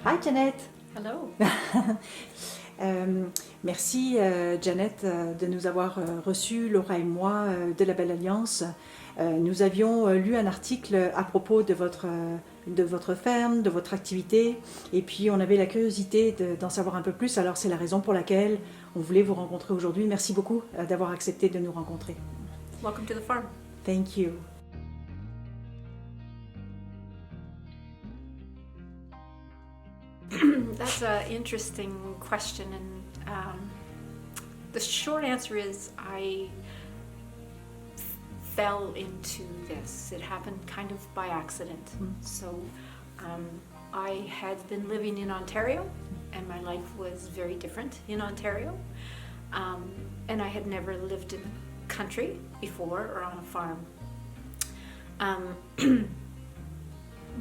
Hi Janet. Hello. Merci Janet de nous avoir reçus, Laura et moi, de la Belle Alliance. Nous avions lu un article à propos de votre ferme, de votre activité, et puis on avait la curiosité d'en savoir un peu plus, alors c'est la raison pour laquelle on voulait vous rencontrer aujourd'hui. Merci beaucoup d'avoir accepté de nous rencontrer. Welcome to the farm. Thank you. That's an interesting question, and the short answer is I fell into this. It happened kind of by accident. So I had been living in Ontario, and my life was very different in Ontario. And I had never lived in the country before or on a farm.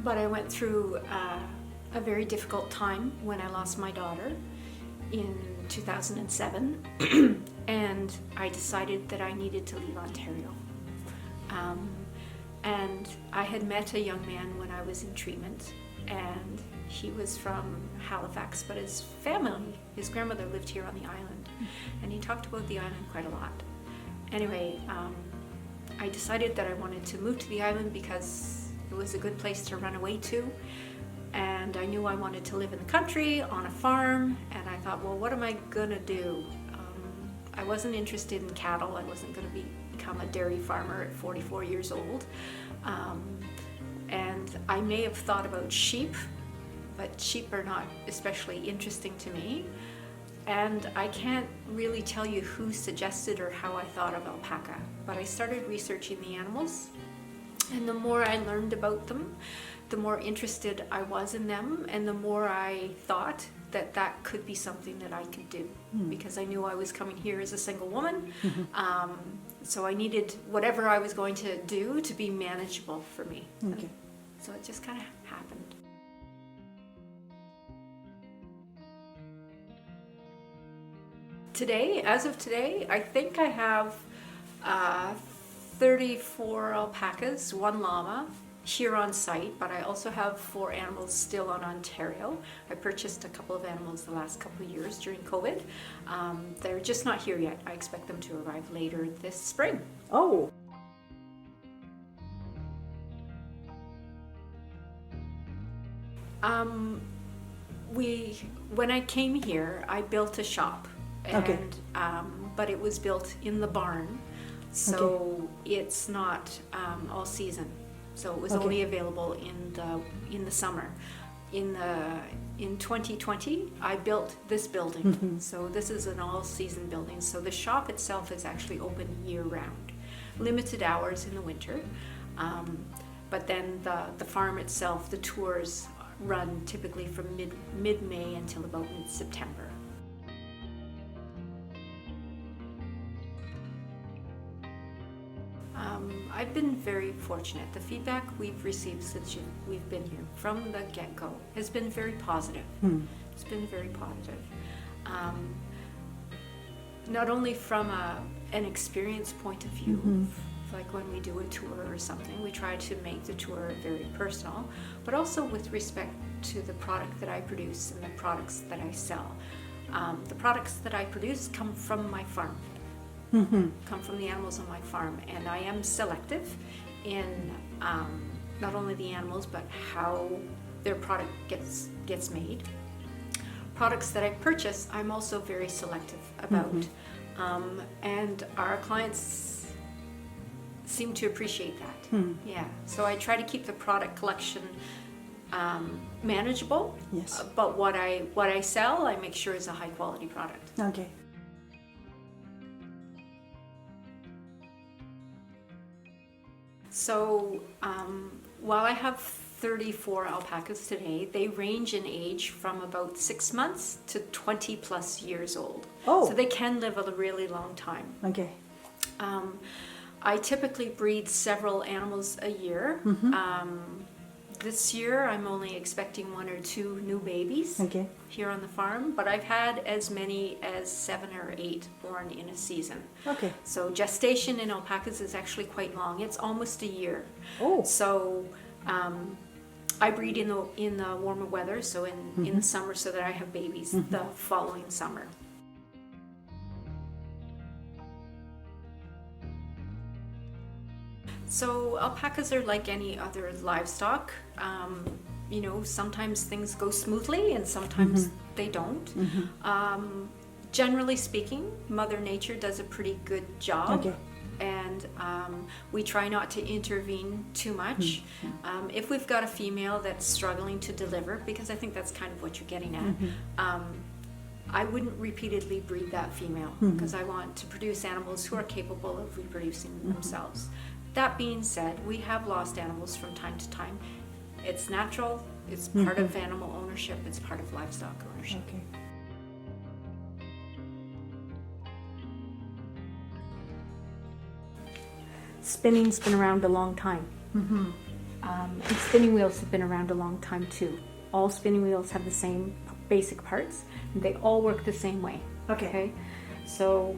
But I went through a very difficult time when I lost my daughter in 2007, and I decided that I needed to leave Ontario. And I had met a young man when I was in treatment, and he was from Halifax, but his family, his grandmother lived here on the island, and he talked about the island quite a lot. Anyway, I decided that I wanted to move to the island because it was a good place to run away to. And I knew I wanted to live in the country, on a farm, and I thought, well, what am I gonna do? I wasn't interested in cattle. I wasn't gonna become a dairy farmer at 44 years old. And I may have thought about sheep, but sheep are not especially interesting to me. And I can't really tell you who suggested or how I thought of alpaca, but I started researching the animals, and the more I learned about them, the more interested I was in them, and the more I thought that that could be something that I could do, because I knew I was coming here as a single woman. So I needed whatever I was going to do to be manageable for me. Okay. So it just kind of happened. Today, as of today, I think I have 34 alpacas, 1 llama, here on site, but I also have 4 animals still on Ontario. I purchased a couple of animals the last couple of years during COVID. They're just not here yet. I expect them to arrive later this spring. Oh. When I came here, I built a shop, and Okay. but it was built in the barn, so it's not all season. So it was Okay. only available in the summer. In 2020, I built this building. So this is an all-season building. So the shop itself is actually open year-round, limited hours in the winter. But then the farm itself, the tours run typically from mid-May until about mid-September. I've been very fortunate. The feedback we've received since we've been here from the get-go has been very positive. It's been very positive. Not only from an experience point of view, like when we do a tour or something, we try to make the tour very personal, but also with respect to the product that I produce and the products that I sell. The products that I produce come from my farm. Come from the animals on my farm, and I am selective in not only the animals but how their product gets made. Products that I purchase, I'm also very selective about, and our clients seem to appreciate that. Yeah, so I try to keep the product collection manageable. Yes. But what I sell, I make sure is a high quality product. Okay. So while I have 34 alpacas today, they range in age from about 6 months to 20 plus years old. Oh. So they can live a really long time. Okay. I typically breed several animals a year. This year I'm only expecting 1 or 2 new babies Okay. here on the farm, but I've had as many as 7 or 8 born in a season. Okay. So gestation in alpacas is actually quite long. It's almost a year. Oh. So I breed in the warmer weather, so in the summer, so that I have babies the following summer. So alpacas are like any other livestock. You know, sometimes things go smoothly and sometimes they don't. Generally speaking, Mother Nature does a pretty good job. Okay. And we try not to intervene too much. If we've got a female that's struggling to deliver, because I think that's kind of what you're getting at, I wouldn't repeatedly breed that female because I want to produce animals who are capable of reproducing themselves. That being said, we have lost animals from time to time. It's natural, it's part of animal ownership, it's part of livestock ownership. Okay. Spinning's been around a long time. And spinning wheels have been around a long time too. All spinning wheels have the same basic parts, and they all work the same way. Okay. So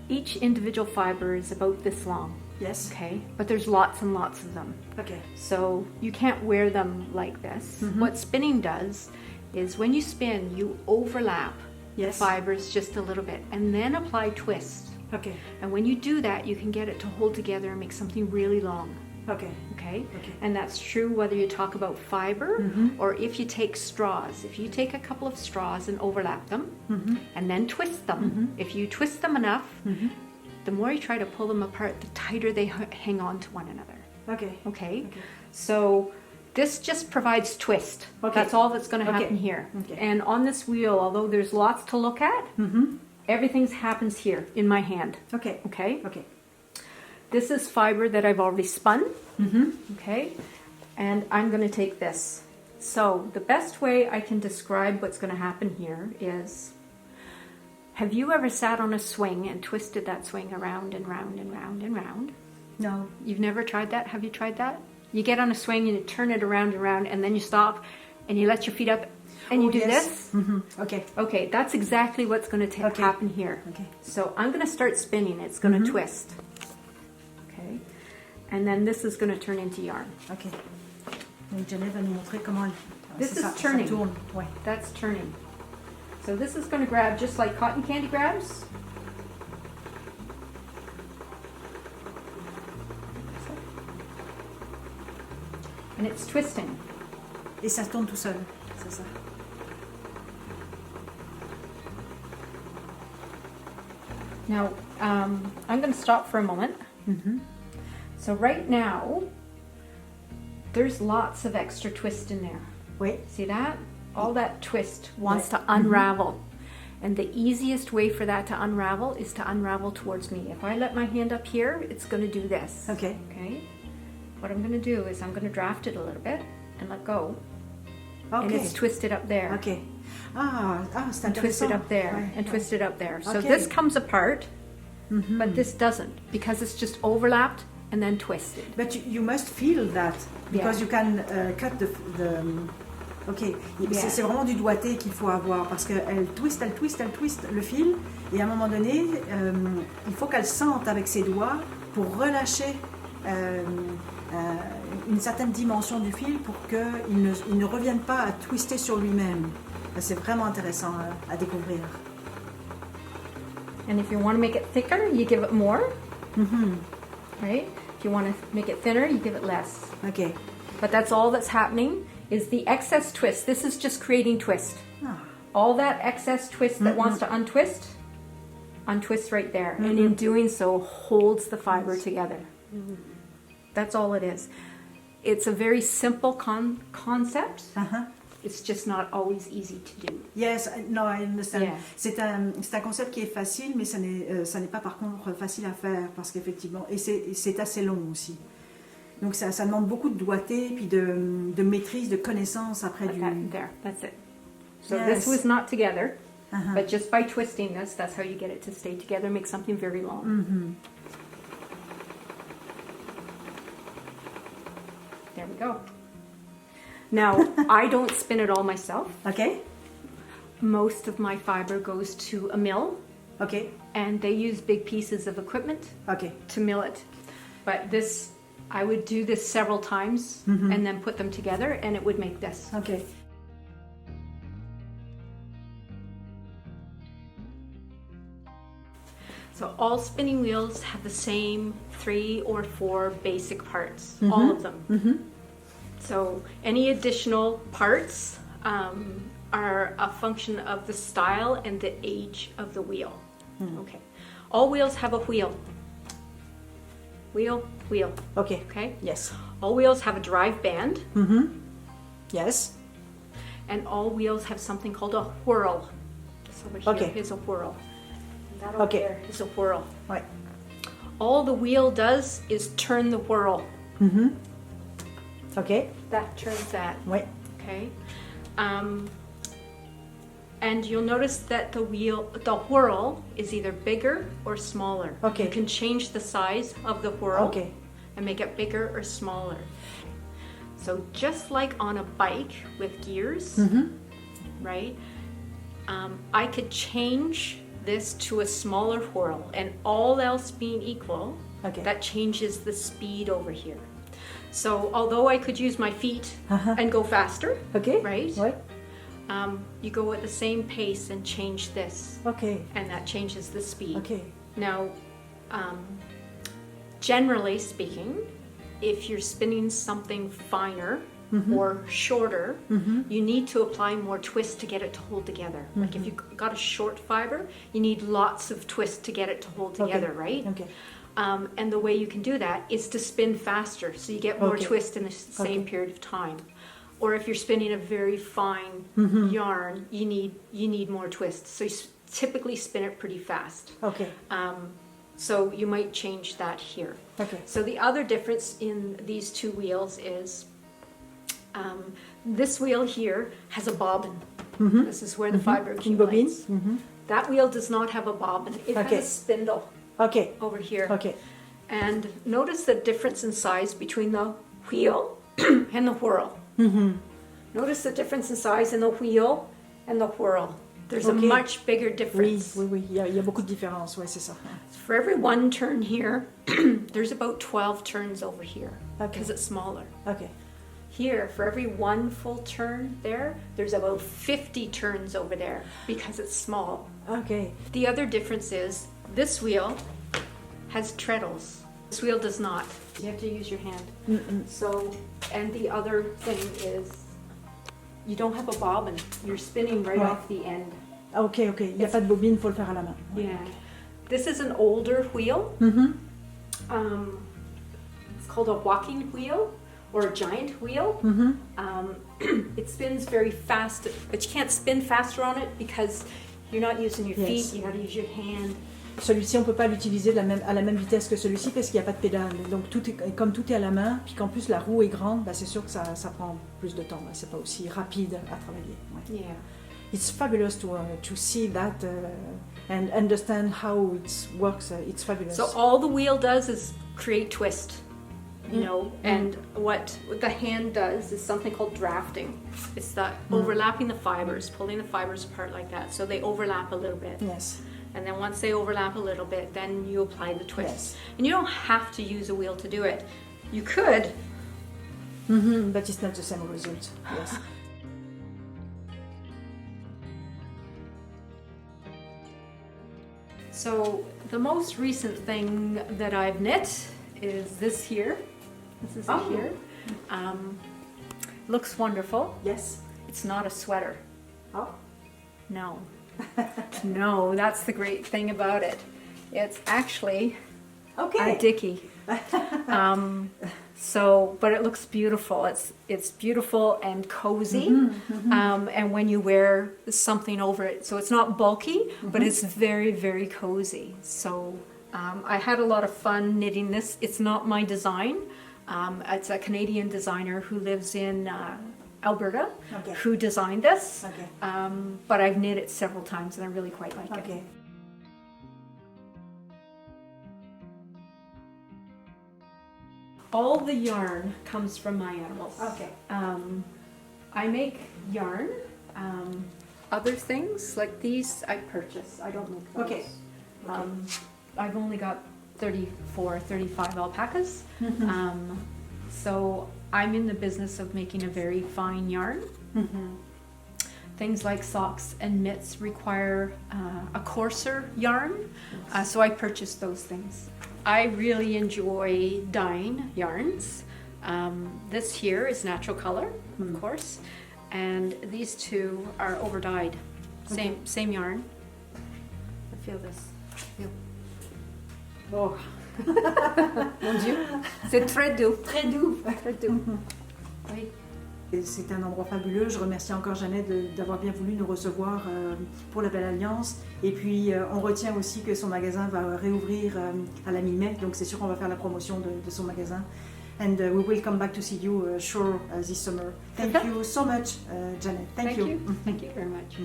each individual fiber is about this long. Yes. Okay, but there's lots and lots of them. Okay. So you can't wear them like this. What spinning does is when you spin, you overlap Yes. fibers just a little bit and then apply twist. Okay. And when you do that, you can get it to hold together and make something really long. Okay. Okay? Okay. And that's true whether you talk about fiber or if you take straws. If you take a couple of straws and overlap them and then twist them, if you twist them enough, the more you try to pull them apart, the tighter they hang on to one another. Okay. Okay? So this just provides twist. Okay. That's all that's going to Okay. happen here. Okay. And on this wheel, although there's lots to look at, everything happens here in my hand. Okay. Okay? Okay. This is fiber that I've already spun. Okay? And I'm going to take this. So the best way I can describe what's going to happen here is, have you ever sat on a swing and twisted that swing around and round and round and round? No. You've never tried that? Have you tried that? You get on a swing and you turn it around and round and then you stop and you let your feet up and you do yes. this? Okay. Okay, that's exactly what's going to Okay. happen here. Okay. So I'm going to start spinning. It's going to twist. Okay. And then this is going to turn into yarn. Ok. Donc Janet va nous montrer comment This c'est is ça, turning. Ça tourne. Ouais. That's turning. So this is going to grab just like cotton candy grabs. And it's twisting. Et ça tourne tout seul. C'est ça. Now, I'm going to stop for a moment. So right now, there's lots of extra twist in there. Oui. See that? All that twist wants to unravel. And the easiest way for that to unravel is to unravel towards me. If I let my hand up here, it's going to do this. Okay. Okay? What I'm going to do is I'm going to draft it a little bit and let go. Okay. And it's twisted up there. Ok. C'est And twisted intéressant. up there. Ouais. And twisted up there. So Okay. this comes apart, but this doesn't, because it's just overlapped and then twisted. But you must feel that because Yeah. you can cut the ok, Yeah. c'est vraiment du doigté qu'il faut avoir parce qu'elle twist le fil et à un moment donné, il faut qu'elle sente avec ses doigts pour relâcher une certaine dimension du fil pour qu'il ne revienne pas à twister sur lui-même. C'est vraiment intéressant à découvrir. And if you want to make it thicker, you give it more. Right? If you want to make it thinner, you give it less. Ok. But that's all that's happening is the excess twist. This is just creating twist. Ah. All that excess twist that wants to untwist right there. And in doing so, holds the fiber together. That's all it is. It's a very simple concept. It's just not always easy to do. Yes, no, I understand. Yeah. C'est un concept qui est facile, mais ça n'est pas par contre facile à faire parce qu'effectivement, et c'est assez long aussi. Donc ça demande beaucoup de doigté, puis de maîtrise, de connaissance après Like du. that, there, that's it. So Yes. this was not together, Uh-huh. but just by twisting this, that's how you get it to stay together, make something very long. There we go. Now, I don't spin it all myself. Ok, Most of my fiber goes to a mill, ok, and they use big pieces of equipment ok. to mill it. But this, I would do this several times and then put them together, and it would make this. Okay. So all spinning wheels have the same 3 or 4 basic parts, all of them. So any additional parts are a function of the style and the age of the wheel. Okay. All wheels have a wheel. Wheel, wheel. Okay. Okay? Yes. All wheels have a drive band. Yes. And all wheels have something called a whirl. This over here is a whirl. And that over there is a whirl. Ouais. All the wheel does is turn the whirl. Okay. That turns that. Ouais. Okay. And you'll notice that the whirl is either bigger or smaller. Okay. You can change the size of the whirl Okay. and make it bigger or smaller. So just like on a bike with gears, right? I could change this to a smaller whirl, and all else being equal, that changes the speed over here. So although I could use my feet and go faster, right? Ouais. You go at the same pace and change this, Okay. and that changes the speed. Okay. Now, generally speaking, if you're spinning something finer or shorter, you need to apply more twist to get it to hold together. Like if you've got a short fiber, you need lots of twist to get it to hold together, right? Okay. And the way you can do that is to spin faster, so you get more twist in the same period of time. Or if you're spinning a very fine yarn, you need more twist. So you typically spin it pretty fast. Okay. So you might change that here. Okay. So the other difference in these two wheels is this wheel here has a bobbin. This is where the fiber accumulates. That wheel does not have a bobbin. It has a spindle over here. Okay. And notice the difference in size between the wheel and the whirl. Notice the difference in size in the wheel and the whirl. There's a much bigger difference. Oui. Il y a beaucoup de différences. Ouais, c'est ça. For every one turn here, there's about 12 turns over here because it's smaller. Okay. Here, for every one full turn there's about 50 turns over there because it's small. Okay. The other difference is this wheel has treadles. This wheel does not. You have to use your hand. So, and the other thing is you don't have a bobbin. You're spinning right off the end. Okay. Il n'y a pas de bobine, il faut le faire à la main. Yeah. This is an older wheel. It's called a walking wheel or a giant wheel. It spins very fast, but you can't spin faster on it because you're not using your feet. You got to use your hand. Celui-ci, on ne peut pas l'utiliser à la même vitesse que celui-ci parce qu'il n'y a pas de pédale. Donc comme tout est à la main, puis qu'en plus la roue est grande, bah, c'est sûr que ça prend plus de temps. Bah, c'est pas aussi rapide à travailler. Ouais. Yeah. It's fabulous to see that and understand how it works. It's fabulous. So all the wheel does is create twist, you know, and what the hand does is something called drafting. It's the overlapping the fibers, pulling the fibers apart like that, so they overlap a little bit. Yes. And then once they overlap a little bit, then you apply the twist. Yes. And you don't have to use a wheel to do it. You could. But it's not the same result. Yes. So the most recent thing that I've knit is this here. This is it here. Looks wonderful. Yes. It's not a sweater. Oh. No. No, that's the great thing about it. It's actually a dickie. But it looks beautiful. It's beautiful and cozy. And when you wear something over it, so it's not bulky, but it's very, very cozy. So I had a lot of fun knitting this. It's not my design. It's a Canadian designer who lives in Alberta who designed this. But I've knit it several times and I really quite like it. All the yarn comes from my animals. I make yarn. Other things like these I purchase. I don't make those. I've only got 34, 35 alpacas. So I'm in the business of making a very fine yarn. Things like socks and mitts require a coarser yarn, so I purchased those things. I really enjoy dyeing yarns. This here is natural color, of course, and these two are over dyed. Same yarn. I feel this. Feel. Oh. Mon Dieu, c'est très doux. Très doux. Très doux. Oui. C'est un endroit fabuleux. Je remercie encore Jeannette d'avoir bien voulu nous recevoir pour la Belle Alliance. Et puis, on retient aussi que son magasin va réouvrir à la mi-mai. Donc, c'est sûr qu'on va faire la promotion de son magasin. And we will come back to see you sure this summer. Thank you so much, Jeannette. Thank you. Thank you very much.